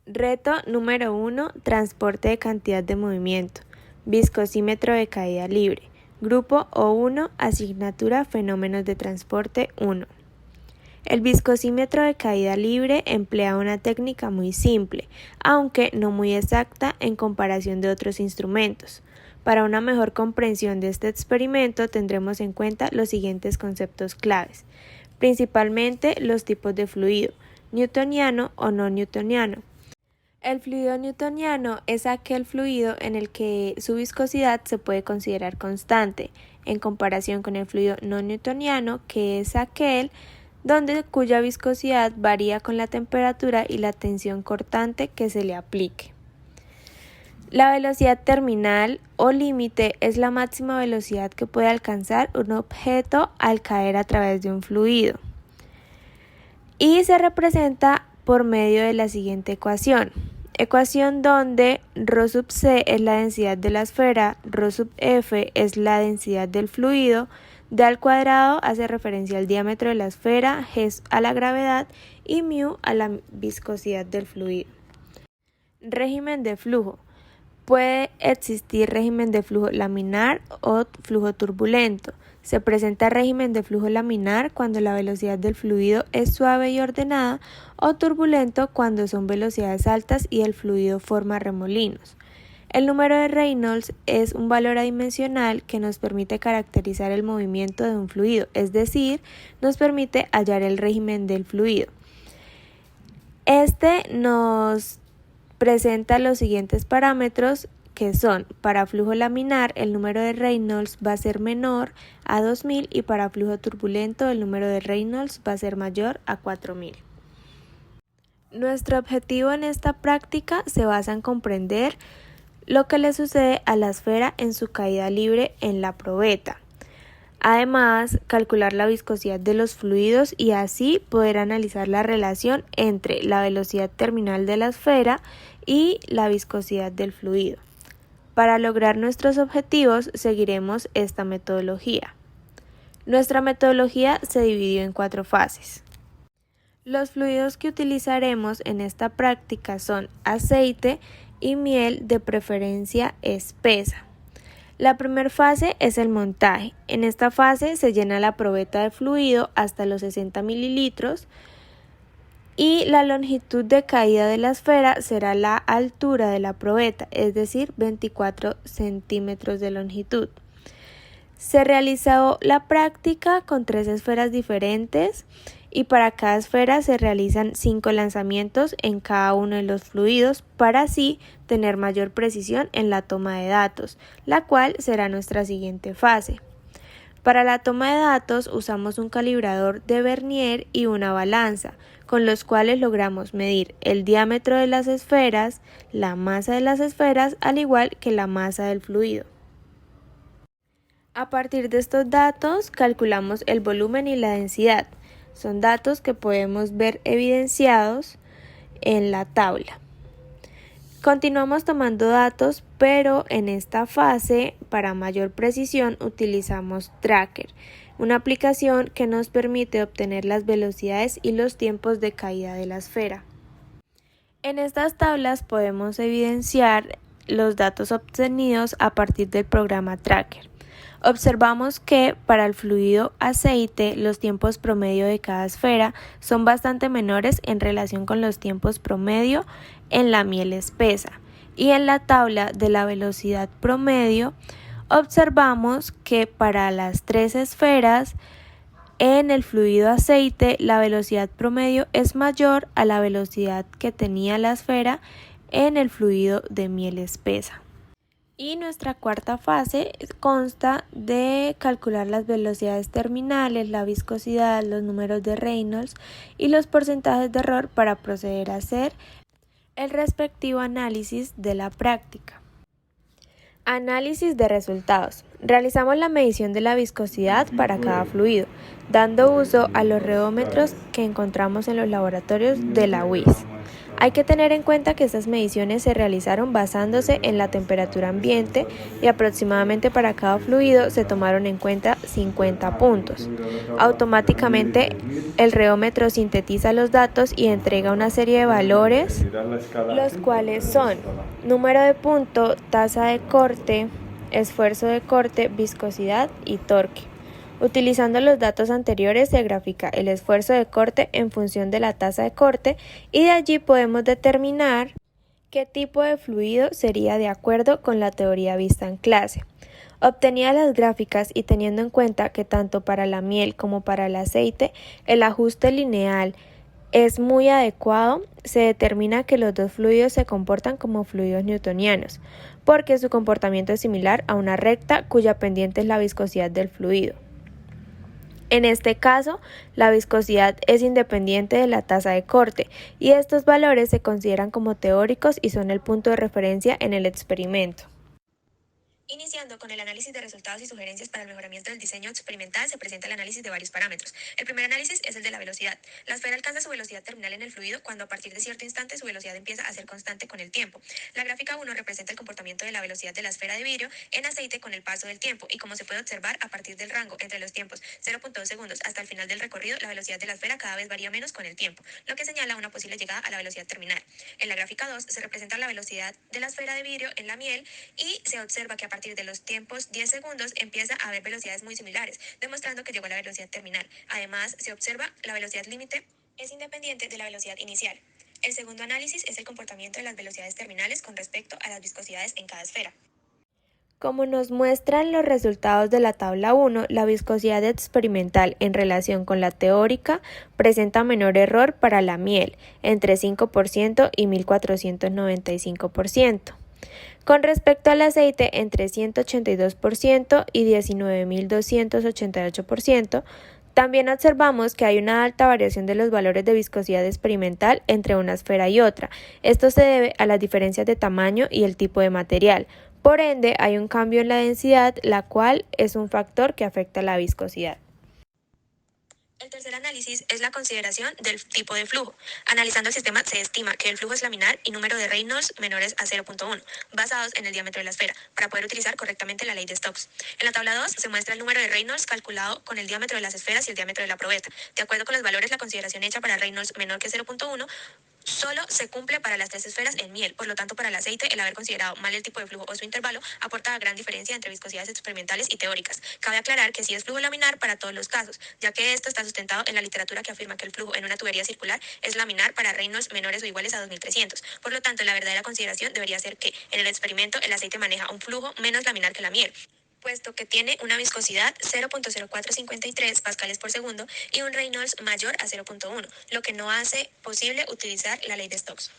Reto número 1. Transporte de cantidad de movimiento. Viscosímetro de caída libre. Grupo O1. Asignatura Fenómenos de transporte 1. El viscosímetro de caída libre emplea una técnica muy simple, aunque no muy exacta en comparación de otros instrumentos. Para una mejor comprensión de este experimento tendremos en cuenta los siguientes conceptos claves, principalmente los tipos de fluido, newtoniano o no newtoniano. El fluido newtoniano es aquel fluido en el que su viscosidad se puede considerar constante, en comparación con el fluido no newtoniano, que es aquel cuya viscosidad varía con la temperatura y la tensión cortante que se le aplique. La velocidad terminal o límite es la máxima velocidad que puede alcanzar un objeto al caer a través de un fluido y se representa por medio de la siguiente ecuación donde ρ sub c es la densidad de la esfera, ρ sub f es la densidad del fluido, d al cuadrado hace referencia al diámetro de la esfera, g a la gravedad y μ a la viscosidad del fluido. Régimen de flujo. Puede existir régimen de flujo laminar o flujo turbulento. Se presenta régimen de flujo laminar cuando la velocidad del fluido es suave y ordenada, o turbulento cuando son velocidades altas y el fluido forma remolinos. El número de Reynolds es un valor adimensional que nos permite caracterizar el movimiento de un fluido, es decir, nos permite hallar el régimen del fluido. Este nos presenta los siguientes parámetros que son: para flujo laminar el número de Reynolds va a ser menor a 2000 y para flujo turbulento el número de Reynolds va a ser mayor a 4000. Nuestro objetivo en esta práctica se basa en comprender lo que le sucede a la esfera en su caída libre en la probeta. Además, calcular la viscosidad de los fluidos y así poder analizar la relación entre la velocidad terminal de la esfera y la viscosidad del fluido. Para lograr nuestros objetivos, seguiremos esta metodología. Nuestra metodología se dividió en 4 fases. Los fluidos que utilizaremos en esta práctica son aceite y miel, de preferencia espesa. La primera fase es el montaje. En esta fase se llena la probeta de fluido hasta los 60 mililitros y la longitud de caída de la esfera será la altura de la probeta, es decir, 24 centímetros de longitud. Se realizó la práctica con 3 esferas diferentes y para cada esfera se realizan 5 lanzamientos en cada uno de los fluidos para así tener mayor precisión en la toma de datos, la cual será nuestra siguiente fase. Para la toma de datos usamos un calibrador de Vernier y una balanza, con los cuales logramos medir el diámetro de las esferas, la masa de las esferas, al igual que la masa del fluido. A partir de estos datos calculamos el volumen y la densidad. Son datos que podemos ver evidenciados en la tabla. Continuamos tomando datos, pero en esta fase, para mayor precisión, utilizamos Tracker, una aplicación que nos permite obtener las velocidades y los tiempos de caída de la esfera. En estas tablas podemos evidenciar los datos obtenidos a partir del programa Tracker. Observamos que para el fluido aceite los tiempos promedio de cada esfera son bastante menores en relación con los tiempos promedio en la miel espesa, y en la tabla de la velocidad promedio observamos que para las 3 esferas en el fluido aceite la velocidad promedio es mayor a la velocidad que tenía la esfera en el fluido de miel espesa. Y nuestra cuarta fase consta de calcular las velocidades terminales, la viscosidad, los números de Reynolds y los porcentajes de error para proceder a hacer el respectivo análisis de la práctica. Análisis de resultados. Realizamos la medición de la viscosidad para cada fluido, dando uso a los reómetros que encontramos en los laboratorios de la UIS. Hay que tener en cuenta que estas mediciones se realizaron basándose en la temperatura ambiente y aproximadamente para cada fluido se tomaron en cuenta 50 puntos. Automáticamente el reómetro sintetiza los datos y entrega una serie de valores, los cuales son número de punto, tasa de corte, esfuerzo de corte, viscosidad y torque. Utilizando los datos anteriores se grafica el esfuerzo de corte en función de la tasa de corte y de allí podemos determinar qué tipo de fluido sería de acuerdo con la teoría vista en clase. Obtenidas las gráficas y teniendo en cuenta que tanto para la miel como para el aceite el ajuste lineal es muy adecuado, se determina que los dos fluidos se comportan como fluidos newtonianos, porque su comportamiento es similar a una recta cuya pendiente es la viscosidad del fluido. En este caso, la viscosidad es independiente de la tasa de corte y estos valores se consideran como teóricos y son el punto de referencia en el experimento. Iniciando con el análisis de resultados y sugerencias para el mejoramiento del diseño experimental, se presenta el análisis de varios parámetros. El primer análisis es el de la velocidad. La esfera alcanza su velocidad terminal en el fluido cuando a partir de cierto instante su velocidad empieza a ser constante con el tiempo. La gráfica 1 representa el comportamiento de la velocidad de la esfera de vidrio en aceite con el paso del tiempo y como se puede observar a partir del rango entre los tiempos 0.2 segundos hasta el final del recorrido, la velocidad de la esfera cada vez varía menos con el tiempo, lo que señala una posible llegada a la velocidad terminal. En la gráfica 2 se representa la velocidad de la esfera de vidrio en la miel y se observa que a partir de los tiempos 10 segundos empieza a haber velocidades muy similares, demostrando que llegó a la velocidad terminal. Además, se observa la velocidad límite es independiente de la velocidad inicial. El segundo análisis es el comportamiento de las velocidades terminales con respecto a las viscosidades en cada esfera. Como nos muestran los resultados de la tabla 1, la viscosidad experimental en relación con la teórica presenta menor error para la miel, entre 5% y 1495%. Con respecto al aceite, entre 182% y 19.288%, también observamos que hay una alta variación de los valores de viscosidad experimental entre una esfera y otra. Esto se debe a las diferencias de tamaño y el tipo de material. Por ende, hay un cambio en la densidad, la cual es un factor que afecta la viscosidad. El tercer análisis es la consideración del tipo de flujo. Analizando el sistema, se estima que el flujo es laminar y número de Reynolds menores a 0.1, basados en el diámetro de la esfera, para poder utilizar correctamente la ley de Stokes. En la tabla 2 se muestra el número de Reynolds calculado con el diámetro de las esferas y el diámetro de la probeta. De acuerdo con los valores, la consideración hecha para Reynolds menor que 0.1 solo se cumple para las tres esferas en miel, por lo tanto para el aceite el haber considerado mal el tipo de flujo o su intervalo aporta gran diferencia entre viscosidades experimentales y teóricas. Cabe aclarar que sí es flujo laminar para todos los casos, ya que esto está sustentado en la literatura que afirma que el flujo en una tubería circular es laminar para Reynolds menores o iguales a 2300. Por lo tanto, la verdadera consideración debería ser que en el experimento el aceite maneja un flujo menos laminar que la miel, puesto que tiene una viscosidad 0.0453 pascales por segundo y un Reynolds mayor a 0.1, lo que no hace posible utilizar la ley de Stokes.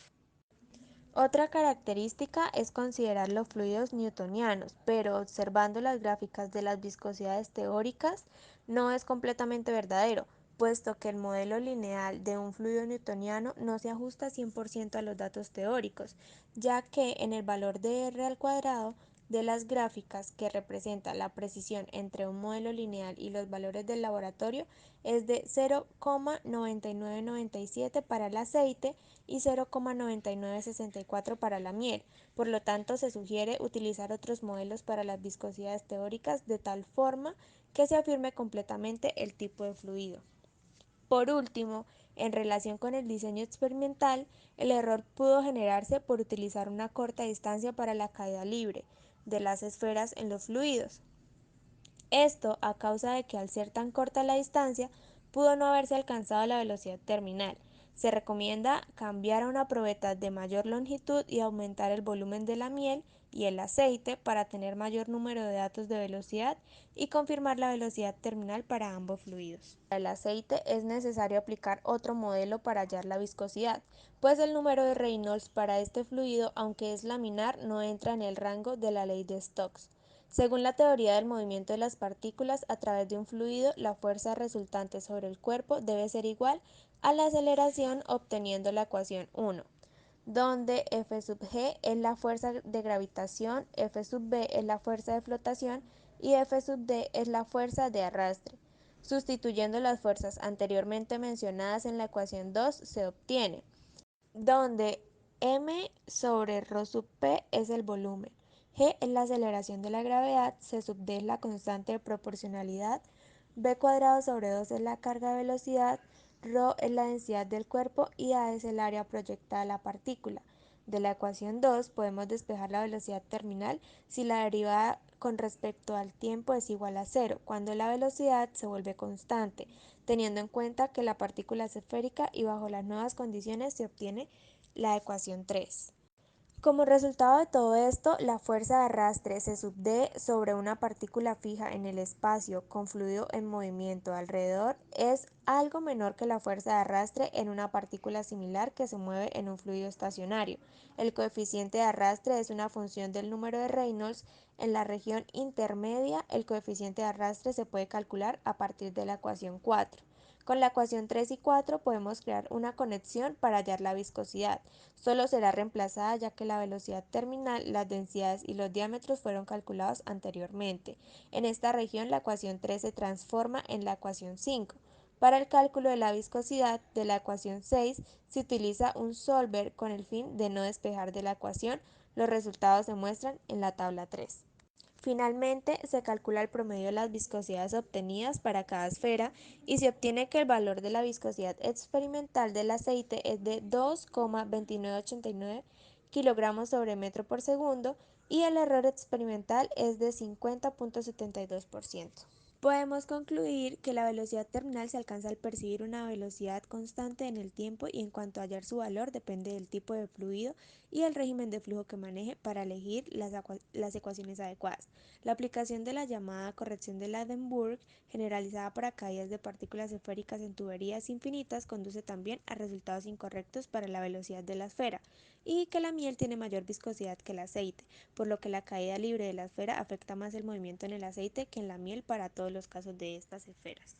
Otra característica es considerar los fluidos newtonianos, pero observando las gráficas de las viscosidades teóricas no es completamente verdadero, puesto que el modelo lineal de un fluido newtoniano no se ajusta 100% a los datos teóricos, ya que en el valor de R al cuadrado de las gráficas que representa la precisión entre un modelo lineal y los valores del laboratorio es de 0,9997 para el aceite y 0,9964 para la miel. Por lo tanto, se sugiere utilizar otros modelos para las viscosidades teóricas de tal forma que se afirme completamente el tipo de fluido. Por último, en relación con el diseño experimental, el error pudo generarse por utilizar una corta distancia para la caída libre de las esferas en los fluidos. Esto a causa de que al ser tan corta la distancia, pudo no haberse alcanzado la velocidad terminal. Se recomienda cambiar a una probeta de mayor longitud y aumentar el volumen de la miel y el aceite para tener mayor número de datos de velocidad y confirmar la velocidad terminal para ambos fluidos. Para el aceite es necesario aplicar otro modelo para hallar la viscosidad, pues el número de Reynolds para este fluido, aunque es laminar, no entra en el rango de la ley de Stokes. Según la teoría del movimiento de las partículas a través de un fluido, la fuerza resultante sobre el cuerpo debe ser igual a la aceleración, obteniendo la ecuación 1, donde F sub g es la fuerza de gravitación, F sub b es la fuerza de flotación y F sub d es la fuerza de arrastre. Sustituyendo las fuerzas anteriormente mencionadas en la ecuación 2 se obtiene donde m sobre rho sub p es el volumen, g es la aceleración de la gravedad, c sub d es la constante de proporcionalidad, b cuadrado sobre 2 es la carga de velocidad, rho es la densidad del cuerpo y a es el área proyectada de la partícula. De la ecuación 2 podemos despejar la velocidad terminal si la derivada con respecto al tiempo es igual a cero, cuando la velocidad se vuelve constante, teniendo en cuenta que la partícula es esférica y bajo las nuevas condiciones se obtiene la ecuación 3. Como resultado de todo esto, la fuerza de arrastre C sub D sobre una partícula fija en el espacio con fluido en movimiento alrededor es algo menor que la fuerza de arrastre en una partícula similar que se mueve en un fluido estacionario. El coeficiente de arrastre es una función del número de Reynolds. En la región intermedia, el coeficiente de arrastre se puede calcular a partir de la ecuación 4. Con la ecuación 3 y 4 podemos crear una conexión para hallar la viscosidad. Solo será reemplazada ya que la velocidad terminal, las densidades y los diámetros fueron calculados anteriormente. En esta región la ecuación 3 se transforma en la ecuación 5. Para el cálculo de la viscosidad de la ecuación 6 se utiliza un solver con el fin de no despejar de la ecuación. Los resultados se muestran en la tabla 3. Finalmente, se calcula el promedio de las viscosidades obtenidas para cada esfera y se obtiene que el valor de la viscosidad experimental del aceite es de 2,2989 kilogramos sobre metro por segundo y el error experimental es de 50,72%. Podemos concluir que la velocidad terminal se alcanza al percibir una velocidad constante en el tiempo y en cuanto a hallar su valor depende del tipo de fluido y el régimen de flujo que maneje para elegir las ecuaciones adecuadas. La aplicación de la llamada corrección de Ladenburg, generalizada para caídas de partículas esféricas en tuberías infinitas, conduce también a resultados incorrectos para la velocidad de la esfera y que la miel tiene mayor viscosidad que el aceite, por lo que la caída libre de la esfera afecta más el movimiento en el aceite que en la miel para todos los casos de estas esferas.